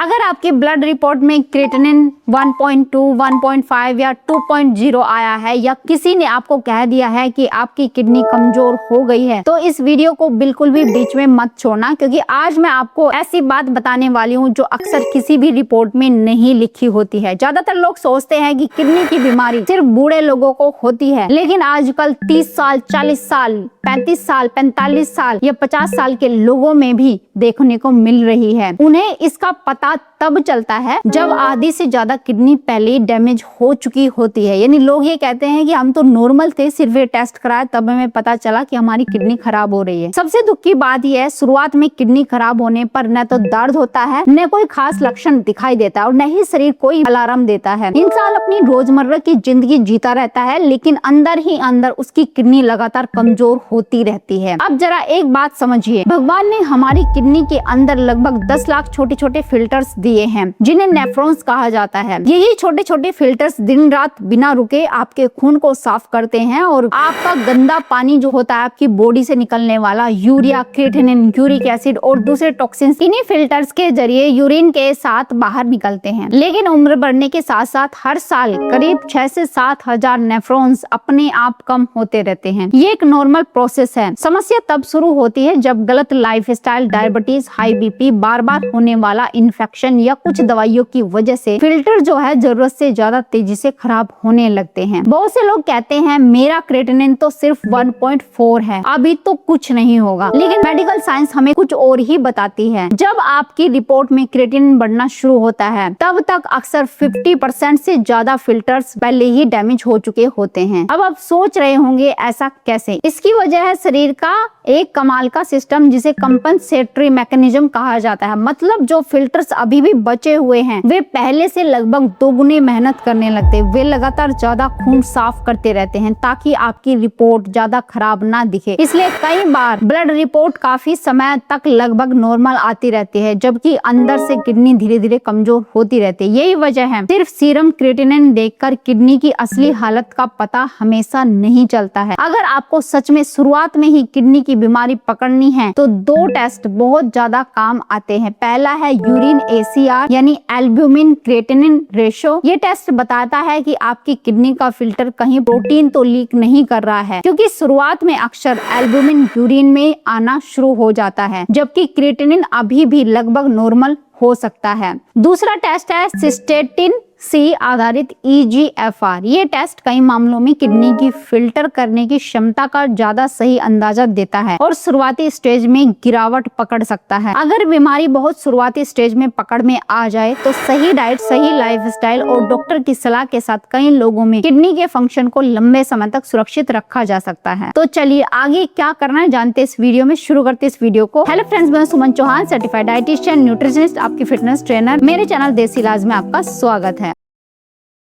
अगर आपकी blood report में क्रिएटिनिन 1.2, 1.5 या 2.0 आया है या किसी ने आपको कह दिया है कि आपकी किडनी कमजोर हो गई है, तो इस वीडियो को बिल्कुल भी बीच में मत छोड़ना, क्योंकि आज मैं आपको ऐसी बात बताने वाली हूँ जो अक्सर किसी भी रिपोर्ट में नहीं लिखी होती है। ज्यादातर लोग सोचते हैं कि किडनी की बीमारी सिर्फ बूढ़े लोगों को होती है, लेकिन आजकल 30 साल, 40 साल, 35 साल, 45 साल या 50 साल के लोगों में भी देखने को मिल रही है। उन्हें इसका पता तब चलता है जब आधी से ज्यादा किडनी पहले डैमेज हो चुकी होती है। यानी लोग ये कहते हैं कि हम तो नॉर्मल थे, सिर्फ ये टेस्ट कराया तब हमें पता चला कि हमारी किडनी खराब हो रही है। सबसे दुख की बात यह है, शुरुआत में किडनी खराब होने पर न तो दर्द होता है, न कोई खास लक्षण दिखाई देता है और न ही शरीर कोई अलार्म देता है। इंसान अपनी रोजमर्रा की जिंदगी जीता रहता है, लेकिन अंदर ही अंदर उसकी किडनी लगातार कमजोर होती रहती है। अब जरा एक बात समझिए, भगवान ने हमारी किडनी के अंदर लगभग 10 लाख छोटे छोटे फिल्टर्स दिए हैं, जिन्हें नेफ्रॉन्स कहा जाता है। यही छोटे छोटे फिल्टर्स दिन रात बिना रुके आपके खून को साफ करते हैं और आपका गंदा पानी जो होता है, आपकी बॉडी से निकलने वाला यूरिया, क्रिएटिनिन, यूरिक एसिड और दूसरे टॉक्सिन्स, इन्हीं फिल्टर्स के जरिए यूरिन के साथ बाहर निकलते हैं। लेकिन उम्र बढ़ने के साथ साथ हर साल करीब 6 से 7 हजार नेफ्रॉन्स अपने आप कम होते रहते हैं। ये एक नॉर्मल प्रोसेस है। समस्या तब शुरू होती है जब गलत लाइफस्टाइल, डायबिटीज, हाई बीपी, बार बार होने वाला इन्फेक्शन या कुछ दवाइयों की वजह से फिल्टर जो है जरूरत से ज्यादा तेजी से खराब होने लगते हैं। बहुत से लोग कहते हैं मेरा क्रिएटिनिन तो सिर्फ 1.4 है, अभी तो कुछ नहीं होगा, लेकिन मेडिकल साइंस हमें कुछ और ही बताती है। जब आपकी रिपोर्ट में क्रिएटिनिन बढ़ना शुरू होता है, तब तक अक्सर 50% से ज्यादा फिल्टर्स पहले ही डैमेज हो चुके होते हैं। अब आप सोच रहे होंगे ऐसा कैसे? इसकी वजह है शरीर का एक कमाल का सिस्टम जिसे कंपनसेटरी मैकेनिज्म कहा जाता है। मतलब जो फिल्टर्स अभी भी बचे हुए हैं, वे पहले से लगभग दोगुनी मेहनत करने लगते हैं। वे लगातार ज्यादा खून साफ करते रहते हैं ताकि आपकी रिपोर्ट ज्यादा खराब ना दिखे। इसलिए कई बार ब्लड रिपोर्ट काफी समय तक लगभग नॉर्मल आती रहती है, जबकि अंदर से किडनी धीरे धीरे कमजोर होती रहती है। यही वजह है सिर्फ सीरम क्रिएटिनिन देखकर किडनी की असली हालत का पता हमेशा नहीं चलता है। अगर आपको सच में शुरुआत में ही किडनी की बीमारी पकड़नी है तो 2 टेस्ट बहुत ज्यादा काम आते हैं। पहला है यूरिन ACR यानी एल्ब्यूमिन क्रिएटिनिन रेशो। ये टेस्ट बताता है कि आपकी किडनी का फिल्टर कहीं प्रोटीन तो लीक नहीं कर रहा है, क्योंकि शुरुआत में अक्सर एल्ब्यूमिन यूरिन में आना शुरू हो जाता है, जबकि क्रिएटिनिन अभी भी लगभग नॉर्मल हो सकता है। दूसरा टेस्ट है सिस्टेटिन C आधारित EGFR। ये टेस्ट कई मामलों में किडनी की फिल्टर करने की क्षमता का ज्यादा सही अंदाजा देता है और शुरुआती स्टेज में गिरावट पकड़ सकता है। अगर बीमारी बहुत शुरुआती स्टेज में पकड़ में आ जाए तो सही डाइट, सही लाइफस्टाइल और डॉक्टर की सलाह के साथ कई लोगों में किडनी के फंक्शन को लंबे समय तक सुरक्षित रखा जा सकता है। तो चलिए आगे क्या करना है जानते इस वीडियो में। शुरू करते इस वीडियो को। हेलो फ्रेंड्स, मैं सुमन चौहान, सर्टिफाइड डाइटिशियन, न्यूट्रिशनिस्ट, आपकी फिटनेस ट्रेनर। मेरे चैनल देसी इलाज में आपका स्वागत है।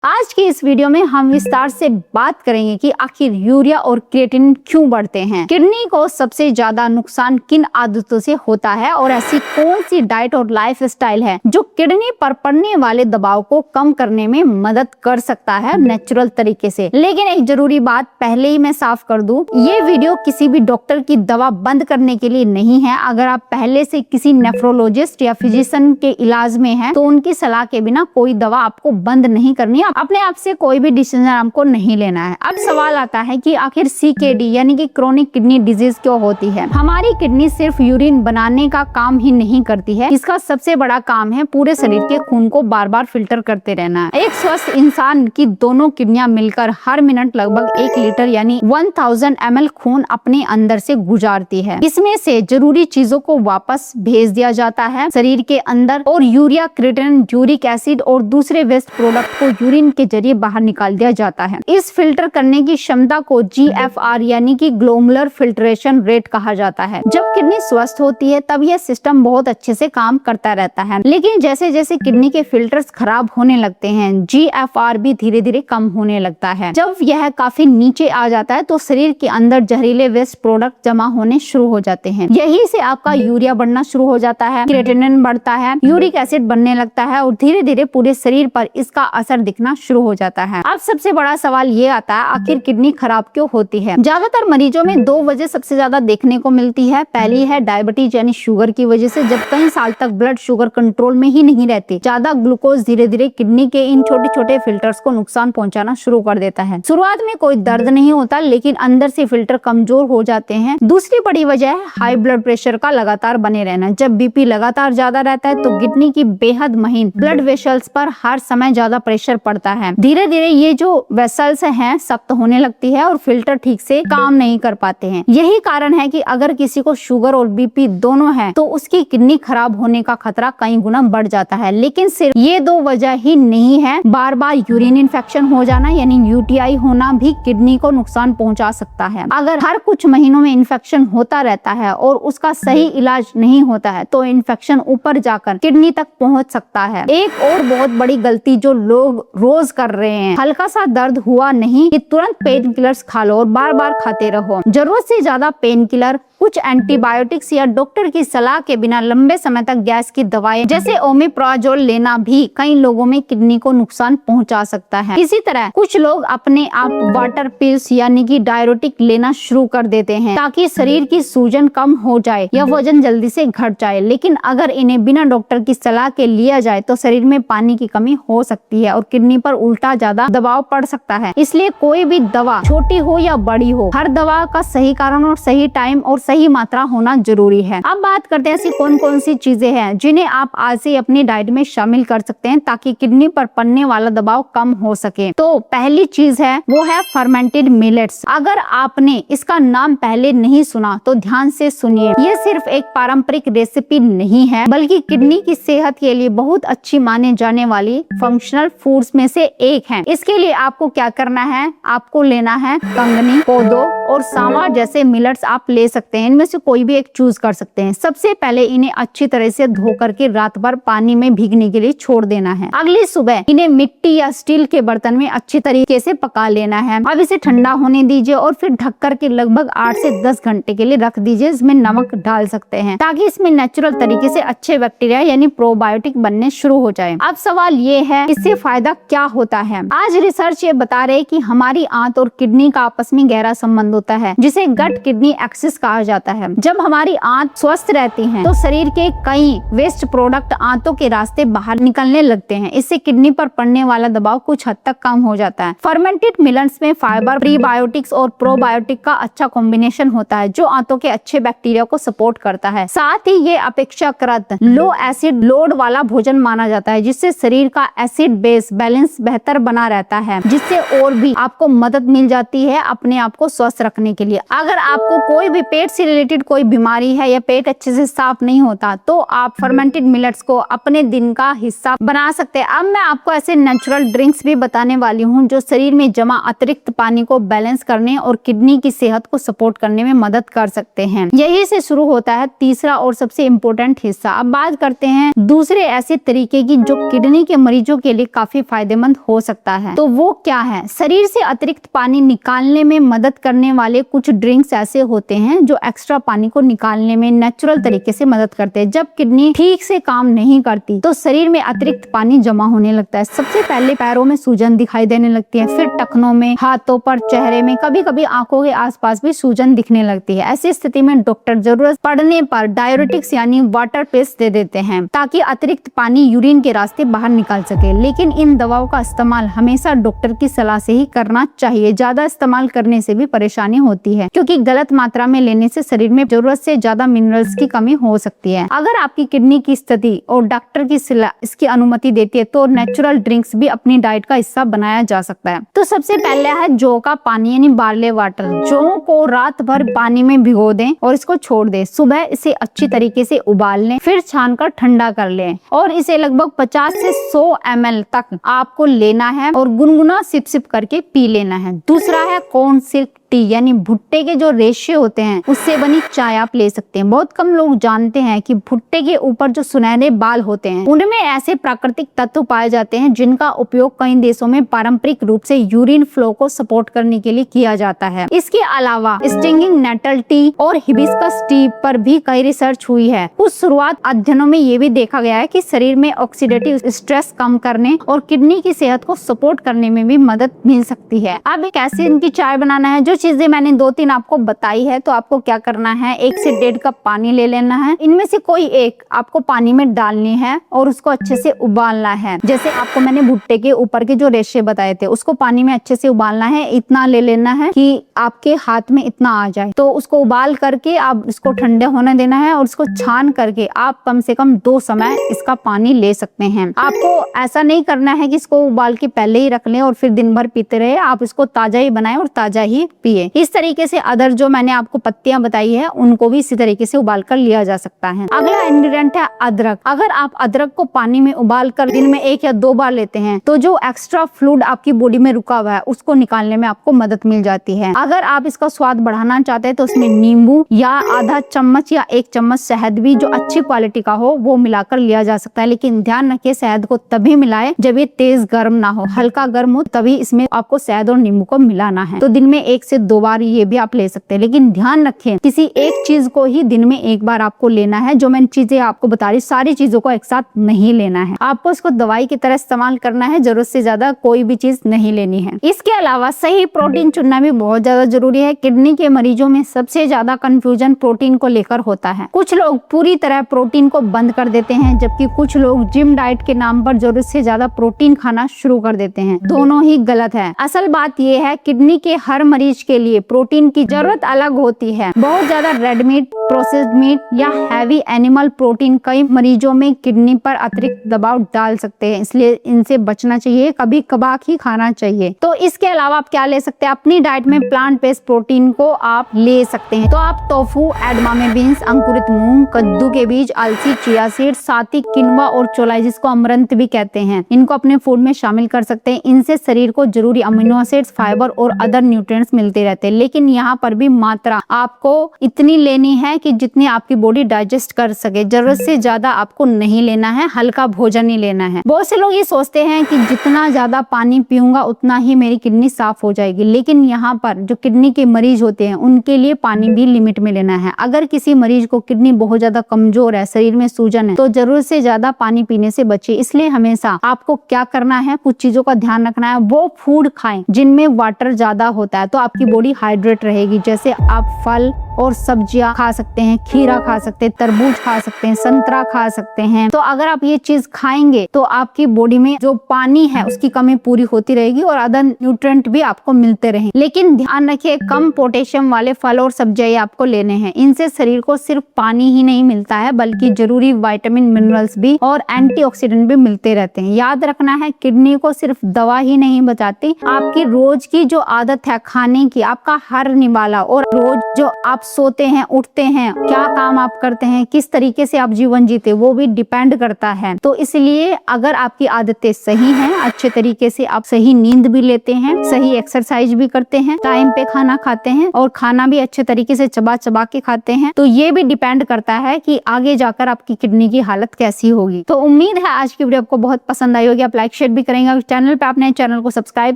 आज की इस वीडियो में हम विस्तार से बात करेंगे कि आखिर यूरिया और क्रिएटिनिन क्यों बढ़ते हैं, किडनी को सबसे ज्यादा नुकसान किन आदतों से होता है और ऐसी कौन सी डाइट और लाइफस्टाइल है जो किडनी पर पड़ने वाले दबाव को कम करने में मदद कर सकता है नेचुरल तरीके से। लेकिन एक जरूरी बात पहले ही मैं साफ कर दूं, ये वीडियो किसी भी डॉक्टर की दवा बंद करने के लिए नहीं है। अगर आप पहले से किसी नेफ्रोलॉजिस्ट या फिजिशियन के इलाज में हैं, तो उनकी सलाह के बिना कोई दवा आपको बंद नहीं करनी है। अपने आप से कोई भी डिसीजन आपको नहीं लेना है। अब सवाल आता है कि आखिर CKD यानी कि क्रोनिक किडनी डिजीज क्यों होती है। हमारी किडनी सिर्फ यूरिन बनाने का काम ही नहीं करती है, इसका सबसे बड़ा काम है पूरे शरीर के खून को बार बार फिल्टर करते रहना। एक स्वस्थ इंसान की दोनों किडनियां मिलकर हर मिनट लगभग 1 लीटर यानी 1000 ml खून अपने अंदर से गुजारती है। इसमें से जरूरी चीजों को वापस भेज दिया जाता है शरीर के अंदर और यूरिया, क्रिएटिनिन, यूरिक एसिड और दूसरे वेस्ट प्रोडक्ट को यूरिन के जरिए बाहर निकाल दिया जाता है। इस फिल्टर करने की क्षमता को GFR यानी कि ग्लोमुलर फिल्ट्रेशन रेट कहा जाता है। जब किडनी स्वस्थ होती है तब यह सिस्टम बहुत अच्छे से काम करता रहता है, लेकिन जैसे जैसे किडनी के फिल्टर्स खराब होने लगते हैं, GFR भी धीरे धीरे कम होने लगता है। जब यह काफी नीचे आ जाता है तो शरीर के अंदर जहरीले वेस्ट प्रोडक्ट जमा होने शुरू हो जाते हैं। यही से आपका यूरिया बढ़ना शुरू हो जाता है, क्रिएटिनिन बढ़ता है, यूरिक एसिड बनने लगता है और धीरे धीरे पूरे शरीर पर इसका असर दिखना शुरू हो जाता है। अब सबसे बड़ा सवाल ये आता है, आखिर किडनी खराब क्यों होती है? ज्यादातर मरीजों में 2 वजह सबसे ज्यादा देखने को मिलती है। पहली है डायबिटीज यानी शुगर की वजह से। जब कई साल तक ब्लड शुगर कंट्रोल में ही नहीं रहती, ज्यादा ग्लूकोज धीरे धीरे किडनी के इन छोटे छोटे फिल्टर्स को नुकसान पहुंचाना शुरू कर देता है। शुरुआत में कोई दर्द नहीं होता, लेकिन अंदर से फिल्टर कमजोर हो जाते हैं। दूसरी बड़ी वजह है हाई ब्लड प्रेशर का लगातार बने रहना। जब बीपी लगातार ज्यादा रहता है तो किडनी की बेहद महीन ब्लड वेसल्स पर हर समय ज्यादा प्रेशर पड़ता है। धीरे धीरे ये जो वेसल्स हैं सख्त होने लगती है और फिल्टर ठीक से काम नहीं कर पाते हैं। यही कारण है कि अगर किसी को शुगर और बीपी दोनों है तो उसकी किडनी खराब होने का खतरा कई गुना बढ़ जाता है। लेकिन सिर्फ ये 2 वजह ही नहीं है, बार बार यूरिन इन्फेक्शन हो जाना यानी UTI होना भी किडनी को नुकसान पहुंचा सकता है। अगर हर कुछ महीनों में इन्फेक्शन होता रहता है और उसका सही इलाज नहीं होता है तो इन्फेक्शन ऊपर जाकर किडनी तक पहुंच सकता है। एक और बहुत बड़ी गलती जो लोग रोज कर रहे हैं, हल्का सा दर्द हुआ नहीं कि तुरंत पेन किलर्स खा लो और बार बार खाते रहो। जरूरत से ज्यादा पेन किलर, कुछ एंटीबायोटिक्स या डॉक्टर की सलाह के बिना लंबे समय तक गैस की दवाएं जैसे ओमेप्राजोल लेना भी कई लोगों में किडनी को नुकसान पहुंचा सकता है। इसी तरह कुछ लोग अपने आप वाटर पिल्स यानी कि डायरेटिक लेना शुरू कर देते हैं ताकि शरीर की सूजन कम हो जाए या वजन जल्दी से घट जाए। लेकिन अगर इन्हें बिना डॉक्टर की सलाह के लिया जाए तो शरीर में पानी की कमी हो सकती है और किडनी पर उल्टा ज्यादा दबाव पड़ सकता है। इसलिए कोई भी दवा छोटी हो या बड़ी हो, हर दवा का सही कारण और सही टाइम और सही मात्रा होना जरूरी है। अब बात करते हैं ऐसी कौन कौन सी चीजें हैं जिन्हें आप आज से अपनी डाइट में शामिल कर सकते हैं ताकि किडनी पर पड़ने वाला दबाव कम हो सके। तो पहली चीज है वो है फर्मेंटेड मिलेट्स। अगर आपने इसका नाम पहले नहीं सुना तो ध्यान से सुनिए। ये सिर्फ एक पारंपरिक रेसिपी नहीं है बल्कि किडनी की सेहत के लिए बहुत अच्छी माने जाने वाली फंक्शनल फूड्स में से एक है। इसके लिए आपको क्या करना है, आपको लेना है कंगनी, कोदो और सांवा जैसे मिलेट्स आप ले सकते हैं। इनमें से कोई भी एक चूज कर सकते हैं। सबसे पहले इन्हें अच्छी तरह से धो करके रात भर पानी में भीगने के लिए छोड़ देना है। अगली सुबह इन्हें मिट्टी या स्टील के बर्तन में अच्छी तरीके से पका लेना है। अब इसे ठंडा होने दीजिए और फिर ढक करके लगभग 8 से 10 घंटे के लिए रख दीजिए। इसमें नमक डाल सकते हैं ताकि इसमें नेचुरल तरीके से अच्छे बैक्टीरिया यानी प्रोबायोटिक बनने शुरू हो जाए। अब सवाल ये है इससे फायदा क्या होता है। आज रिसर्च ये बता रहे कि हमारी आंत और किडनी का आपस में गहरा संबंध होता है जिसे गट किडनी एक्सिस कहा जाता है। जब हमारी आंत स्वस्थ रहती है तो शरीर के कई वेस्ट प्रोडक्ट आंतों के रास्ते बाहर निकलने लगते हैं। इससे किडनी पर पड़ने वाला दबाव कुछ हद तक कम हो जाता है। फर्मेंटेड मिलेट्स में फाइबर, प्रीबायोटिक्स और प्रोबायोटिक का अच्छा कॉम्बिनेशन होता है जो आंतों के अच्छे बैक्टीरिया को सपोर्ट करता है। साथ ही ये अपेक्षाकृत लो एसिड लोड वाला भोजन माना जाता है जिससे शरीर का एसिड बेस बैलेंस बेहतर बना रहता है, जिससे और भी आपको मदद मिल जाती है अपने आप को स्वस्थ रखने के लिए। अगर आपको कोई भी पेट से रिलेटेड कोई बीमारी है या पेट अच्छे से साफ नहीं होता तो आप फर्मेंटेड मिलेट्स को अपने दिन का हिस्सा बना सकते हैं। अब मैं आपको ऐसे नेचुरल ड्रिंक्स भी बताने वाली हूँ जो शरीर में जमा अतिरिक्त पानी को बैलेंस करने और किडनी की सेहत को सपोर्ट करने में मदद कर सकते हैं। यही से शुरू होता है तीसरा और सबसे इम्पोर्टेंट हिस्सा। अब बात करते हैं दूसरे ऐसे तरीके की जो किडनी के मरीजों के लिए काफी फायदेमंद हो सकता है। तो वो क्या है? शरीर से अतिरिक्त पानी निकालने में मदद करने वाले कुछ ड्रिंक्स ऐसे होते हैं जो एक्स्ट्रा पानी को निकालने में नेचुरल तरीके से मदद करते हैं। जब किडनी ठीक से काम नहीं करती तो शरीर में अतिरिक्त पानी जमा होने लगता है। सबसे पहले पैरों में सूजन दिखाई देने लगती है, फिर टखनों में, हाथों पर, चेहरे में, कभी कभी आंखों के आसपास भी सूजन दिखने लगती है। ऐसी स्थिति में डॉक्टर जरूरत पड़ने पर डायरेटिक्स यानी वाटर पिल्स दे देते हैं ताकि अतिरिक्त पानी यूरिन के रास्ते बाहर निकल सके। लेकिन इन दवाओं का इस्तेमाल हमेशा डॉक्टर की सलाह से ही करना चाहिए। ज्यादा इस्तेमाल करने से भी परेशानी होती है क्योंकि गलत मात्रा में लेने से शरीर में जरूरत से ज्यादा मिनरल्स की कमी हो सकती है। अगर आपकी किडनी की स्थिति और डॉक्टर की सलाह इसकी अनुमति देती है तो नेचुरल ड्रिंक्स भी अपनी डाइट का हिस्सा बनाया जा सकता है। तो सबसे पहले है जौ का पानी यानी बार्ले वाटर। जौ को रात भर पानी में भिगो दें और इसको छोड़ दें। सुबह इसे अच्छी तरीके से उबाल लें, फिर छानकर ठंडा कर लें और इसे लगभग 50 से 100 ml तक आपको लेना है और गुनगुना सिप सिप करके पी लेना है। दूसरा है कॉर्न सिल्क टी यानी भुट्टे के जो रेशे होते हैं उससे बनी चाय आप ले सकते हैं। बहुत कम लोग जानते हैं कि भुट्टे के ऊपर जो सुनहरे बाल होते हैं उनमें ऐसे प्राकृतिक तत्व पाए जाते हैं जिनका उपयोग कई देशों में पारंपरिक रूप से यूरिन फ्लो को सपोर्ट करने के लिए किया जाता है। इसके अलावा स्टिंगिंग नेटल टी और हिबिस्कस टी पर भी कई रिसर्च हुई है। कुछ शुरुआत अध्ययनों में ये भी देखा गया है कि शरीर में ऑक्सीडेटिव स्ट्रेस कम करने और किडनी की सेहत को सपोर्ट करने में भी मदद मिल सकती है। अब कैसे इनकी चाय बनाना है, जो चीजें मैंने 2-3 आपको बताई है, तो आपको क्या करना है, 1 से 1.5 कप पानी ले लेना है। इनमें से कोई एक आपको पानी में डालनी है और उसको अच्छे से उबालना है। जैसे आपको मैंने भुट्टे के ऊपर के जो रेशे बताए थे उसको पानी में अच्छे से उबालना है। इतना ले लेना है कि आपके हाथ में इतना आ जाए, तो उसको उबाल करके आप इसको ठंडे होने देना है और उसको छान करके आप कम से कम 2 समय इसका पानी ले सकते हैं। आपको ऐसा नहीं करना है कि इसको उबाल के पहले ही रख लें और फिर दिन भर पीते रहे। आप इसको ताजा ही बनाएं और ताजा ही पिए। इस तरीके से अदर जो मैंने आपको पत्तियां बताई है उनको भी इसी तरीके से उबाल कर लिया जा सकता है। अगला इंग्रेडिएंट है अदरक। अगर आप अदरक को पानी में उबाल कर दिन में 1 या 2 बार लेते हैं तो जो एक्स्ट्रा फ्लूइड आपकी बॉडी में रुका हुआ है उसको निकालने में आपको मदद मिल जाती है। अगर आप इसका स्वाद बढ़ाना चाहते हैं तो उसमें नींबू या आधा चम्मच या 1 चम्मच शहद भी जो अच्छी क्वालिटी का हो वो मिलाकर लिया जा सकता है। लेकिन ध्यान रखिए शहद को तभी मिलाएं जब ये तेज गर्म ना हो, हल्का गर्म हो तभी इसमें आपको शहद और नींबू को मिलाना है। तो दिन में 1 से 2 बार ये भी आप ले सकते हैं। लेकिन ध्यान रखें किसी एक चीज को ही दिन में 1 बार आपको लेना है। जो मैंने चीजें आपको बता रही सारी चीजों को एक साथ नहीं लेना है। आपको इसको दवाई की तरह इस्तेमाल करना है, जरूरत से ज्यादा कोई भी चीज नहीं लेनी है। इसके अलावा सही प्रोटीन चुनना भी बहुत ज्यादा जरूरी है। किडनी के मरीजों में सबसे ज्यादा कंफ्यूजन प्रोटीन को लेकर होता है। कुछ लोग पूरी तरह प्रोटीन को बंद कर देते हैं जबकि कुछ लोग जिम डाइट के नाम पर जरूरत से ज्यादा प्रोटीन खाना शुरू कर देते हैं। दोनों ही गलत है। असल बात यह है किडनी के हर मरीज के लिए प्रोटीन की जरूरत अलग होती है। बहुत ज्यादा रेड मीट, प्रोसेस्ड मीट या हैवी एनिमल प्रोटीन कई मरीजों में किडनी पर अतिरिक्त दबाव डाल सकते हैं, इसलिए इनसे बचना चाहिए। कभी कभार ही खाना चाहिए। तो इसके अलावा आप क्या ले सकते हैं, अपनी डाइट में प्लांट बेस्ड प्रोटीन को आप ले सकते हैं। तो आप टोफू, एडमामे बीन्स, अंकुरित मूंग, कद्दू के बीज, अलसी, चिया सीड, साथ ही किनवा और चोलाई जिसको अमरंत भी कहते हैं, इनको अपने फूड में शामिल कर सकते हैं। इनसे शरीर को जरूरी अमीनो एसिड्स, फाइबर और अदर न्यूट्रिएंट्स मिलते रहते हैं। लेकिन यहाँ पर भी मात्रा आपको इतनी लेनी है कि जितनी आपकी बॉडी डाइजेस्ट कर सके। जरूरत से ज्यादा आपको नहीं लेना है, हल्का भोजन ही लेना है। बहुत से लोग ये सोचते हैं कि जितना ज्यादा पानी पीऊंगा उतना ही मेरी किडनी साफ हो जाएगी। लेकिन यहाँ पर जो किडनी के मरीज होते हैं उनके लिए पानी भी लिमिट में लेना है। अगर किसी मरीज को किडनी बहुत ज्यादा कमजोर है, शरीर में सूजन है, तो जरूरत से ज्यादा पानी पीने से बचे। इसलिए हमेशा आपको क्या करना है, कुछ चीजों का ध्यान रखना है। वो फूड खाएं जिनमें वाटर ज्यादा होता है, तो आपकी बॉडी हाइड्रेट रहेगी। जैसे आप फल और सब्जियां खा सकते हैं, खीरा खा सकते हैं, तरबूज खा सकते हैं, संतरा खा सकते हैं। तो अगर आप ये चीज खाएंगे तो आपकी बॉडी में जो पानी है उसकी कमी पूरी होती रहेगी और अदर न्यूट्रिएंट भी आपको मिलते रहेंगे। लेकिन ध्यान रखिए कम पोटेशियम वाले फल और सब्जियां आपको लेने हैं। इनसे शरीर को सिर्फ पानी ही नहीं मिलता है बल्कि जरूरी विटामिन, मिनरल्स भी और एंटीऑक्सीडेंट भी मिलते रहते हैं। याद रखना है किडनी को सिर्फ दवा ही नहीं बचाती, आपकी रोज की जो आदत है खाने की, आपका हर निवाला और रोज जो आप सोते हैं, उठते हैं, क्या काम आप करते हैं, किस तरीके से आप जीवन जीते, वो भी डिपेंड करता है। तो इसलिए अगर आपकी आदतें सही हैं, अच्छे तरीके से आप सही नींद भी लेते हैं, सही एक्सरसाइज भी करते हैं, टाइम पे खाना खाते हैं और खाना भी अच्छे तरीके से चबा चबा के खाते हैं, तो ये भी डिपेंड करता है कि आगे जाकर आपकी किडनी की हालत कैसी होगी। तो उम्मीद है आज की वीडियो आपको बहुत पसंद आई होगी। आप लाइक शेयर भी करेंगे। चैनल पे आपने चैनल को सब्सक्राइब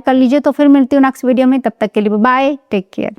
कर लीजिए। तो फिर मिलती हूँ नेक्स्ट वीडियो में, तब तक के लिए बाय, टेक केयर।